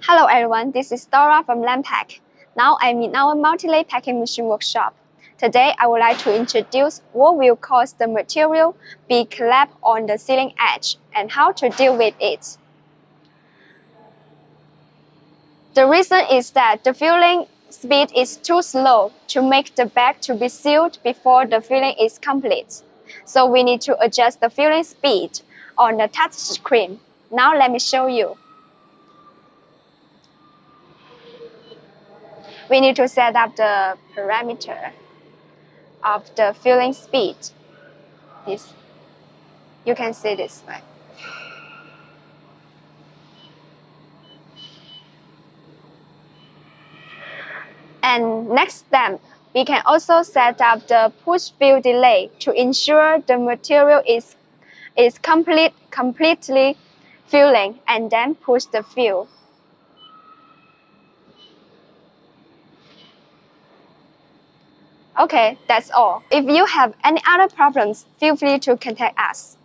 Hello everyone, this is Dora from Landpack. Now I'm in our multi-layer packing machine workshop. Today I would like to introduce what will cause the material be collapsed on the sealing edge and how to deal with it. The reason is that the filling speed is too slow to make the bag to be sealed before the filling is complete. So we need to adjust the filling speed on the touch screen. Now let me show you. We need to set up the parameter of the filling speed. You can see this way. And next step, we can also set up the push fill delay to ensure the material is completely filling and then push the fill. Okay, that's all. If you have any other problems, feel free to contact us.